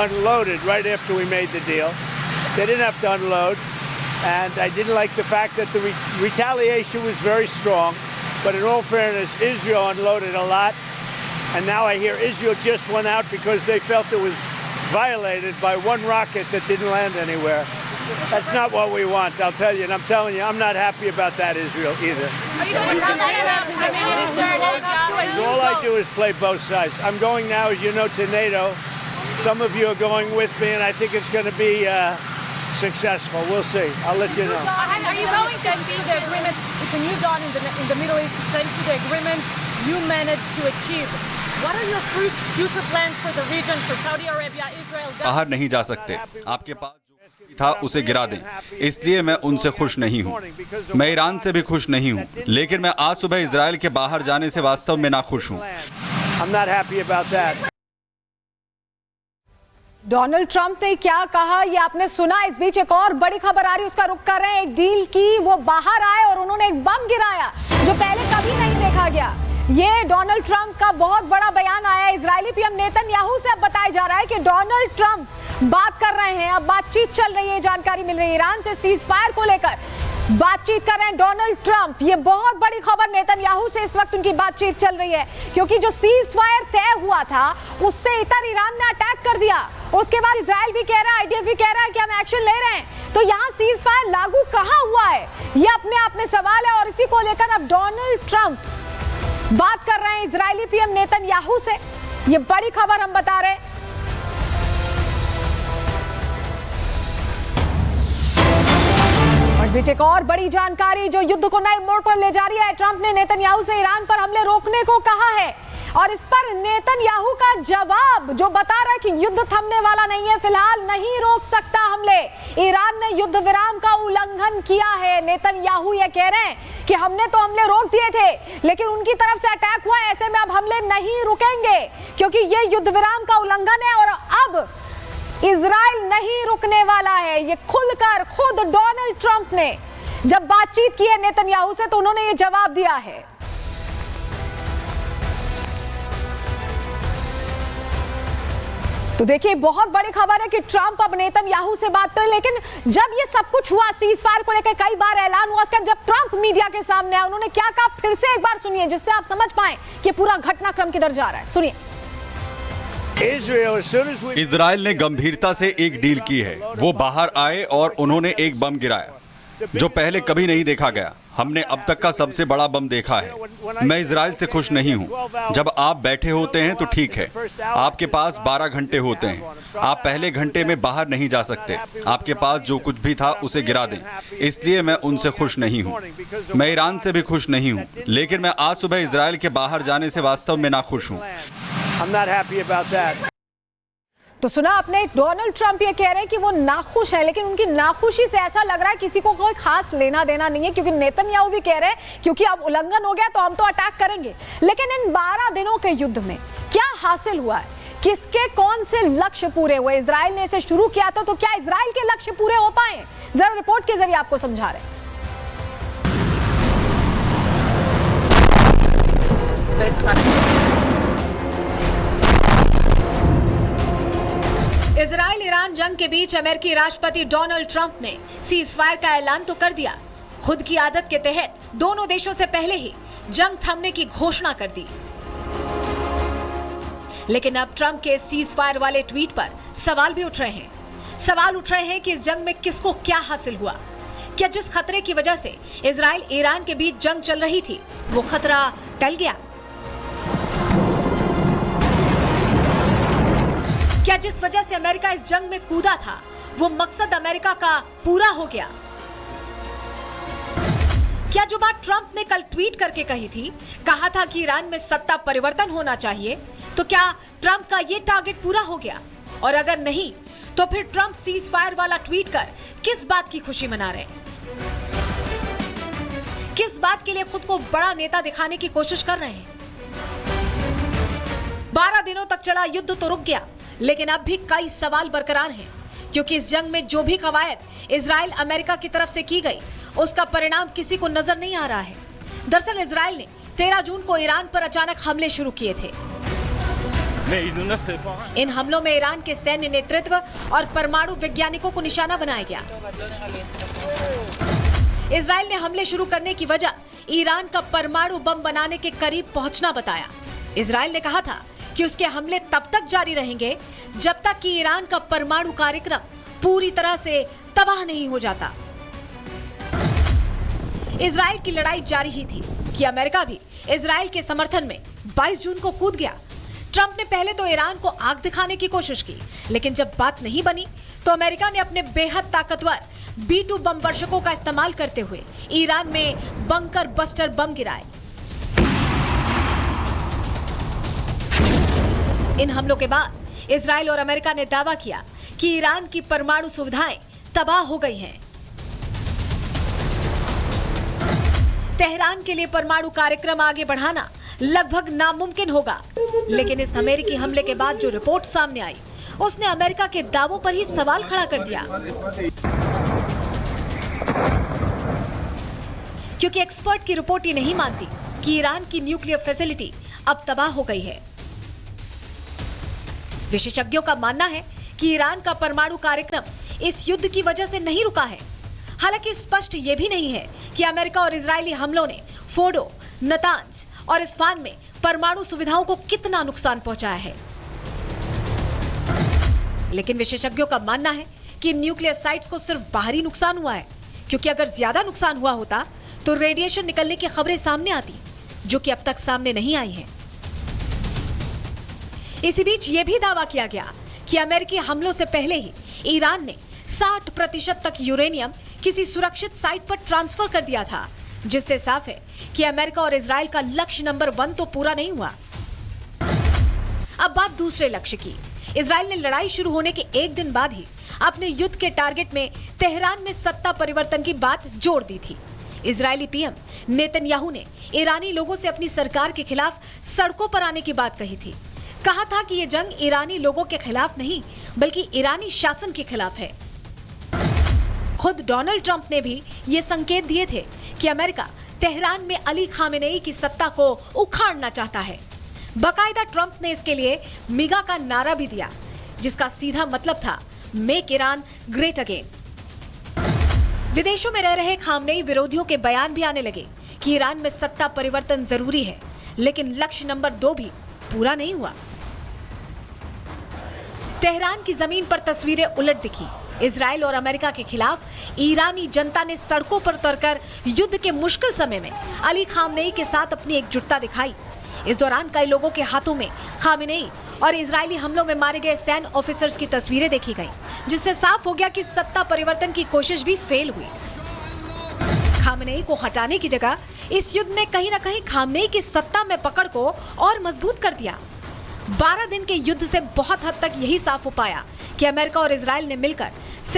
unloaded right after we made the deal. They didn't have to unload, and I didn't like the fact that the retaliation was very strong. But in all fairness, Israel unloaded a lot, and now I hear Israel just went out because they felt it was violated by one rocket that didn't land anywhere. That's not what we want, I'll tell you, and I'm telling you, I'm not happy about that, Israel, either. All I do is play both sides. I'm going now, as you know, to NATO. Some of you are going with me, and I think it's going to be successful. We'll see. I'll let you know. Are you going to see the agreement? It's a new dawn in the Middle East. Thanks to the agreement you managed to achieve. What are your future plans for the region, for Saudi Arabia, Israel? बाहर नहीं जा सकते, आपके पास जो था उसे गिरा दें, इसलिए मैं उनसे खुश नहीं हूँ। मैं ईरान से भी खुश नहीं हूँ, लेकिन मैं आज सुबह इजराइल के बाहर जाने से वास्तव में नाखुश हूँ। I'm not happy about that. Donald Trump ने क्या कहा ये आपने सुना। इस बीच एक और बड़ी खबर आ रही है, उसका रुख कर रहे हैं। एक डील की वो बाहर आए और उन्होंने एक बम गिराया जो पहले कभी नहीं देखा गया। ये डोनाल्ड ट्रंप का बहुत बड़ा बयान आया। इजरायली पीएम नेतन्याहू से अब बताया जा रहा है कि डोनाल्ड ट्रंप बात कर रहे हैं, अब बातचीत चल रही है, जानकारी मिल रही है। ईरान से सीज फायर को लेकर बातचीत कर रहे हैं डोनाल्ड ट्रंप। ये बहुत बड़ी खबर, नेतन्याहू से इस वक्त उनकी बातचीत चल रही है, क्योंकि जो सीज फायर तय हुआ था उससे इतर ईरान ने अटैक कर दिया। उसके बाद इजराइल भी कह रहा है, आईडीएफ भी कह रहा है कि हम एक्शन ले रहे हैं। तो यहाँ सीज फायर लागू कहाँ हुआ है, ये अपने आप में सवाल है। और इसी को लेकर अब डोनाल्ड ट्रंप बात कर रहे हैं इजरायली पीएम नेतन्याहू से। ये बड़ी खबर हम बता रहे हैं। और इस बीच एक और बड़ी जानकारी जो युद्ध को नए मोड़ पर ले जा रही है। ट्रंप ने नेतन्याहू से ईरान पर हमले रोकने को कहा है, और इस पर नेतन्याहू का जवाब जो बता रहा है कि युद्ध थमने वाला नहीं है, फिलहाल नहीं रोक सकता हमले। ईरान ने युद्ध विराम का उल्लंघन किया है। नेतन्याहू ये कह रहे हैं कि हमने तो हमले रोक दिए थे, लेकिन उनकी तरफ से अटैक हुआ है, ऐसे में अब हमले नहीं रुकेंगे क्योंकि ये युद्ध विराम का उल्लंघन है और अब इजराइल नहीं रुकने वाला है। ये खुलकर खुद डोनाल्ड ट्रंप ने जब बातचीत की है नेतन्याहू से तो उन्होंने ये जवाब दिया है। तो देखिए बहुत बड़ी खबर है कि ट्रंप अब नेतन्याहू से बात करें, लेकिन जब ये सब कुछ हुआ, सीज फायर को लेकर कई बार ऐलान हुआ, उसके जब ट्रंप मीडिया के सामने आए उन्होंने क्या कहा, फिर से एक बार सुनिए जिससे आप समझ पाए कि पूरा घटनाक्रम किधर जा रहा है। सुनिए। इजराइल ने गंभीरता से एक डील की है। वो बाहर आए और उन्होंने एक बम गिराया जो पहले कभी नहीं देखा गया। हमने अब तक का सबसे बड़ा बम देखा है। मैं इजराइल से खुश नहीं हूं। जब आप बैठे होते हैं तो ठीक है, आपके पास 12 घंटे होते हैं। आप पहले घंटे में बाहर नहीं जा सकते। आपके पास जो कुछ भी था उसे गिरा दें, इसलिए मैं उनसे खुश नहीं हूं। मैं ईरान से भी खुश नहीं हूं, लेकिन मैं आज सुबह इजराइल के बाहर जाने से वास्तव में नाखुश हूं। I'm not happy about that. तो सुना आपने, डोनाल्ड ट्रंप ये कह रहे हैं कि वो नाखुश है, लेकिन उनकी नाखुशी से ऐसा लग रहा है किसी को कोई खास लेना देना नहीं है, क्योंकि नेतन्याहू भी कह रहे हैं क्योंकि अब उल्लंघन हो गया तो हम तो अटैक करेंगे। लेकिन इन 12 दिनों के युद्ध में क्या हासिल हुआ है, किसके कौन से लक्ष्य पूरे हुए? इजराइल ने इसे शुरू किया था, तो क्या इजराइल के लक्ष्य पूरे हो पाए? जरा रिपोर्ट के जरिए आपको समझा रहे हैं। इजराइल ईरान जंग के बीच अमेरिकी राष्ट्रपति डोनाल्ड ट्रंप ने सीज फायर का ऐलान तो कर दिया। खुद की आदत के तहत दोनों देशों से पहले ही जंग थमने की घोषणा कर दी। लेकिन अब ट्रंप के सीज फायर वाले ट्वीट पर सवाल भी उठ रहे हैं। सवाल उठ रहे हैं कि इस जंग में किसको क्या हासिल हुआ? क्या जिस खतरे की वजह से इजराइल ईरान के बीच जंग चल रही थी वो खतरा टल गया? क्या जिस वजह से अमेरिका इस जंग में कूदा था वो मकसद अमेरिका का पूरा हो गया? क्या जो बात ट्रंप ने कल ट्वीट करके कही थी, कहा था कि ईरान में सत्ता परिवर्तन होना चाहिए, तो क्या ट्रंप का ये टारगेट पूरा हो गया? और अगर नहीं तो फिर ट्रंप सीज फायर वाला ट्वीट कर किस बात की खुशी मना रहे हैं? किस बात के लिए खुद को बड़ा नेता दिखाने की कोशिश कर रहे हैं? 12 दिनों तक चला युद्ध तो रुक गया, लेकिन अब भी कई सवाल बरकरार हैं, क्योंकि इस जंग में जो भी कवायद इजराइल अमेरिका की तरफ से की गई उसका परिणाम किसी को नजर नहीं आ रहा है। दरअसल इजराइल ने 13 जून को ईरान पर अचानक हमले शुरू किए थे। इन हमलों में ईरान के सैन्य नेतृत्व और परमाणु वैज्ञानिकों को निशाना बनाया गया। इजराइल ने हमले शुरू करने की वजह ईरान का परमाणु बम बनाने के करीब पहुंचना बताया। इजराइल ने कहा था कि उसके हमले तब तक जारी रहेंगे जब तक कि ईरान का परमाणु कार्यक्रम पूरी तरह से तबाह नहीं हो जाता। इजराइल की लड़ाई जारी ही थी कि अमेरिका भी इजराइल के समर्थन में 22 जून को कूद गया। ट्रंप ने पहले तो ईरान को आग दिखाने की कोशिश की, लेकिन जब बात नहीं बनी तो अमेरिका ने अपने बेहद ताकतवर B-2 बम वर्षकों का इस्तेमाल करते हुए ईरान में बंकर बस्टर बम गिराए। इन हमलों के बाद इजराइल और अमेरिका ने दावा किया कि ईरान की परमाणु सुविधाएं तबाह हो गई हैं। तेहरान के लिए परमाणु कार्यक्रम आगे बढ़ाना लगभग नामुमकिन होगा, लेकिन इस अमेरिकी हमले के बाद जो रिपोर्ट सामने आई उसने अमेरिका के दावों पर ही सवाल खड़ा कर दिया, क्योंकि एक्सपर्ट की रिपोर्ट ये नहीं मानती कि ईरान की न्यूक्लियर फैसिलिटी अब तबाह हो गई है। विशेषज्ञों का मानना है कि ईरान का परमाणु कार्यक्रम इस युद्ध की वजह से नहीं रुका है। हालांकि स्पष्ट यह भी नहीं है कि अमेरिका और इजरायली हमलों ने फोर्डो, नतांज और इस्फहान में परमाणु सुविधाओं को कितना नुकसान पहुंचाया है। लेकिन विशेषज्ञों का मानना है कि न्यूक्लियर साइट्स को सिर्फ बाहरी नुकसान हुआ है, क्योंकि अगर ज्यादा नुकसान हुआ होता तो रेडिएशन निकलने की खबरें सामने आती, जो कि अब तक सामने नहीं आई हैं। इसी बीच यह भी दावा किया गया कि अमेरिकी हमलों से पहले ही ईरान ने 60% तक यूरेनियम किसी सुरक्षित साइट पर ट्रांसफर कर दिया था, जिससे साफ है कि अमेरिका और इजराइल का लक्ष्य नंबर 1 तो पूरा नहीं हुआ। अब बात दूसरे लक्ष्य की। इजराइल ने लड़ाई शुरू होने के एक दिन बाद ही अपने युद्ध के टारगेट में तेहरान में सत्ता परिवर्तन की बात जोड़ दी थी। इजरायली पीएम नेतन्याहू ने ईरानी लोगों से अपनी सरकार के खिलाफ सड़कों पर आने की बात कही थी। कहा था कि यह जंग ईरानी लोगों के खिलाफ नहीं, बल्कि ईरानी शासन के खिलाफ है। खुद डोनाल्ड ट्रंप ने भी ये संकेत दिए थे कि अमेरिका तेहरान में अली खामेनेई की सत्ता को उखाड़ना चाहता है। बाकायदा ट्रंप ने इसके लिए मिगा का नारा भी दिया, जिसका सीधा मतलब था मेक ईरान ग्रेट अगेन। विदेशों में रह रहे खामेनेई विरोधियों के बयान भी आने लगे कि ईरान में सत्ता परिवर्तन जरूरी है, लेकिन लक्ष्य नंबर 2 भी पूरा नहीं हुआ। तेहरान की जमीन पर तस्वीरें उलट दिखी। इजराइल और अमेरिका के खिलाफ ईरानी जनता ने सड़कों पर उतरकर युद्ध के मुश्किल समय में अली खामेनेई के साथ अपनी एकजुटता दिखाई। इस दौरान कई लोगों के हाथों में खामेनेई और इजरायली हमलों में मारे गए सैन्य ऑफिसर्स की तस्वीरें देखी गईं, जिससे साफ हो गया कि सत्ता परिवर्तन की कोशिश भी फेल हुई। खामेनेई को हटाने की जगह इस युद्ध ने कहीं न कहीं खामेनेई की सत्ता में पकड़ को और मजबूत कर दिया। 12 दिन के युद्ध से बहुत हद तक यही साफ हो पाया कि अमेरिका और इजराइल ने मिलकर